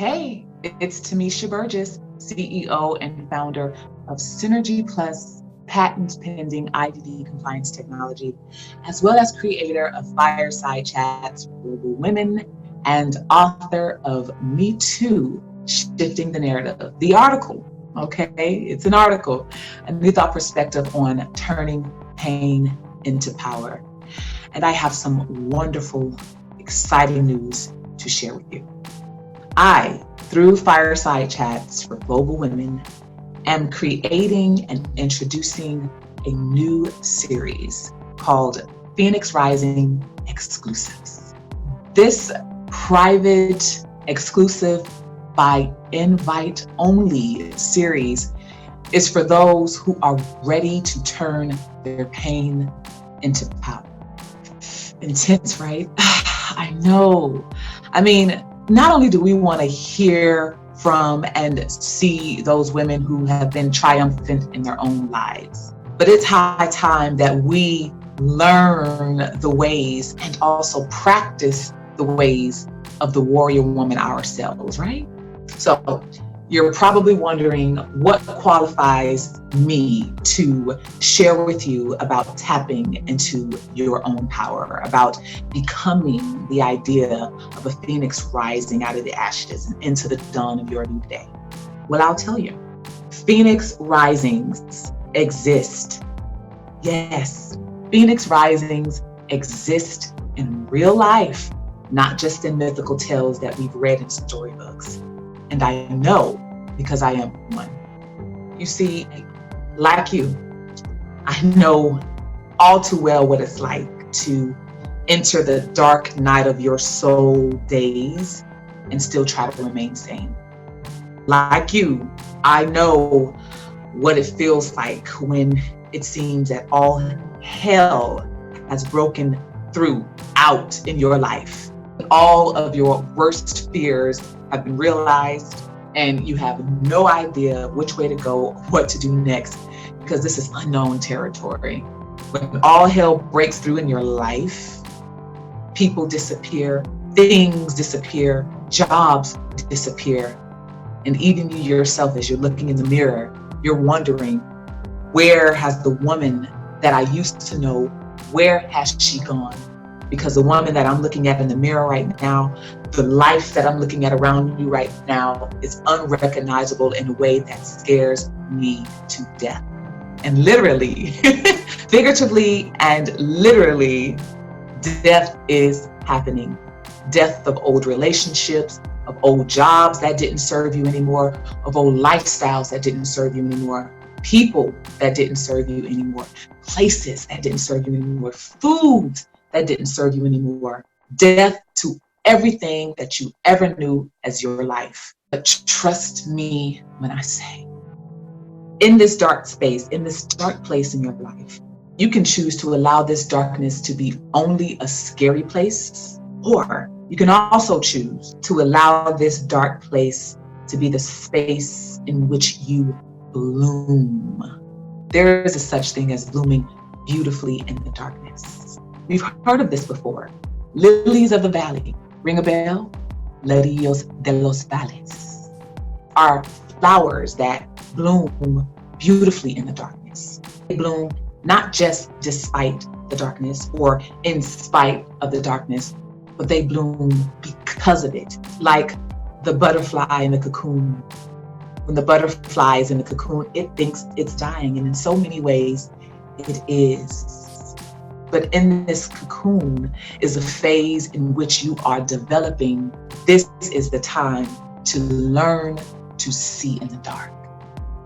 Hey, it's Tamisha Burgess, CEO and founder of Synergy Plus, patent pending IVD compliance technology, as well as creator of Fireside Chats for Global Women and author of Me Too, Shifting the Narrative. The article, okay? It's an article, a new thought perspective on turning pain into power. And I have some wonderful, exciting news to share with you. I, through Fireside Chats for Global Women, am creating and introducing a new series called Phoenix Rising Exclusives. This private, exclusive, by invite only series is for those who are ready to turn their pain into power. Intense, right? I know. Not only do we want to hear from and see those women who have been triumphant in their own lives, but it's high time that we learn the ways and also practice the ways of the warrior woman ourselves, right? So you're probably wondering what qualifies me to share with you about tapping into your own power, about becoming the idea of a phoenix rising out of the ashes and into the dawn of your new day. Well, I'll tell you, phoenix risings exist. Yes, phoenix risings exist in real life, not just in mythical tales that we've read in storybooks. And I know because I am one. You see, like you, I know all too well what it's like to enter the dark night of your soul days and still try to remain sane. Like you, I know what it feels like when it seems that all hell has broken through out in your life. All of your worst fears have been realized and you have no idea which way to go, what to do next, because this is unknown territory. When all hell breaks through in your life, people disappear, things disappear, jobs disappear, and even you yourself, as you're looking in the mirror, you're wondering, where has the woman that I used to know, where has she gone? Because the woman that I'm looking at in the mirror right now, the life that I'm looking at around you right now is unrecognizable in a way that scares me to death. And literally, figuratively and literally, death is happening. Death of old relationships, of old jobs that didn't serve you anymore, of old lifestyles that didn't serve you anymore, people that didn't serve you anymore, places that didn't serve you anymore, foods that didn't serve you anymore. Death to everything that you ever knew as your life. But trust me when I say, in this dark space, in this dark place in your life, you can choose to allow this darkness to be only a scary place, or you can also choose to allow this dark place to be the space in which you bloom. There is a such thing as blooming beautifully in the darkness. We've heard of this before. Lilies of the valley. Ring a bell? Lirios de los valles are flowers that bloom beautifully in the darkness. They bloom not just despite the darkness or in spite of the darkness, but they bloom because of it. Like the butterfly in the cocoon. When the butterfly is in the cocoon, it thinks it's dying, and in so many ways, it is. But in this cocoon is a phase in which you are developing. This is the time to learn to see in the dark,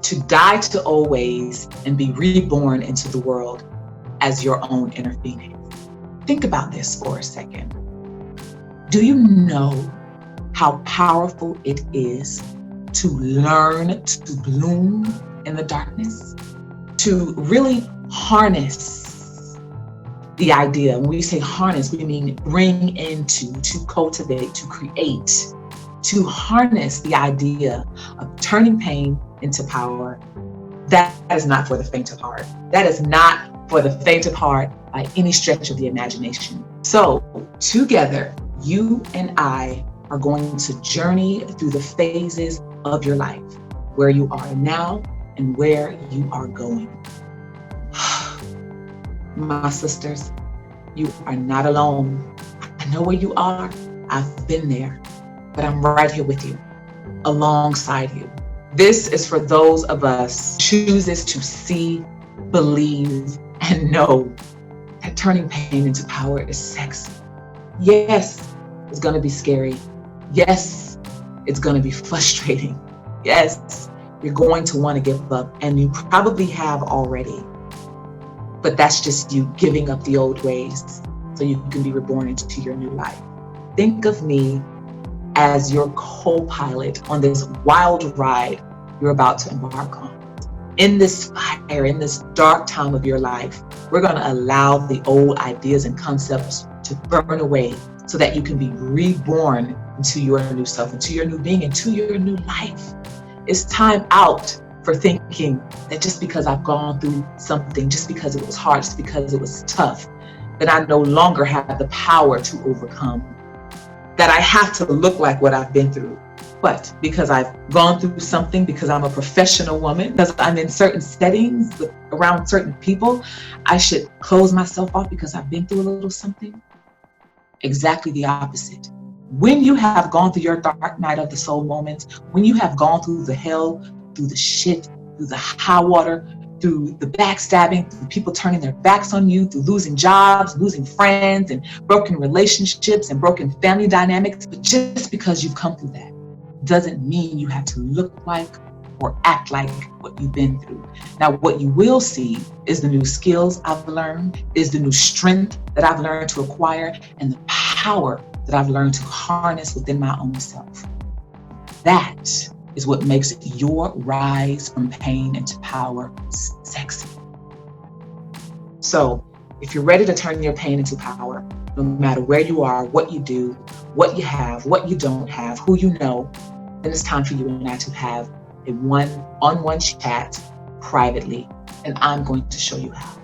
to die to old ways and be reborn into the world as your own inner phoenix. Think about this for a second. Do you know how powerful it is to learn to bloom in the darkness? To really harness the idea. When we say harness, we mean bring into, to cultivate, to create, to harness the idea of turning pain into power. That is not for the faint of heart. That is not for the faint of heart by any stretch of the imagination. So together, you and I are going to journey through the phases of your life, where you are now and where you are going. My sisters, you are not alone. I know where you are. I've been there, but I'm right here with you, alongside you. This is for those of us who chooses to see, believe, and know that turning pain into power is sexy. Yes, it's going to be scary. Yes, it's going to be frustrating. Yes, you're going to want to give up, and you probably have already. But that's just you giving up the old ways so you can be reborn into your new life. Think of me as your co-pilot on this wild ride you're about to embark on. In this fire, in this dark time of your life, we're going to allow the old ideas and concepts to burn away so that you can be reborn into your new self, into your new being, into your new life. It's time out for thinking that just because I've gone through something, just because it was hard, just because it was tough, that I no longer have the power to overcome, that I have to look like what I've been through. But because I've gone through something, because I'm a professional woman, because I'm in certain settings around certain people, I should close myself off because I've been through a little something? Exactly the opposite. When you have gone through your dark night of the soul moments, when you have gone through the hell, through the shit, through the high water, through the backstabbing, through people turning their backs on you, through losing jobs, losing friends, and broken relationships and broken family dynamics, but just because you've come through that doesn't mean you have to look like or act like what you've been through. Now, what you will see is the new skills I've learned, is the new strength that I've learned to acquire, and the power that I've learned to harness within my own self. That is what makes your rise from pain into power sexy. So, if you're ready to turn your pain into power, no matter where you are, what you do, what you have, what you don't have, who you know, then it's time for you and I to have a one-on-one chat privately, and I'm going to show you how.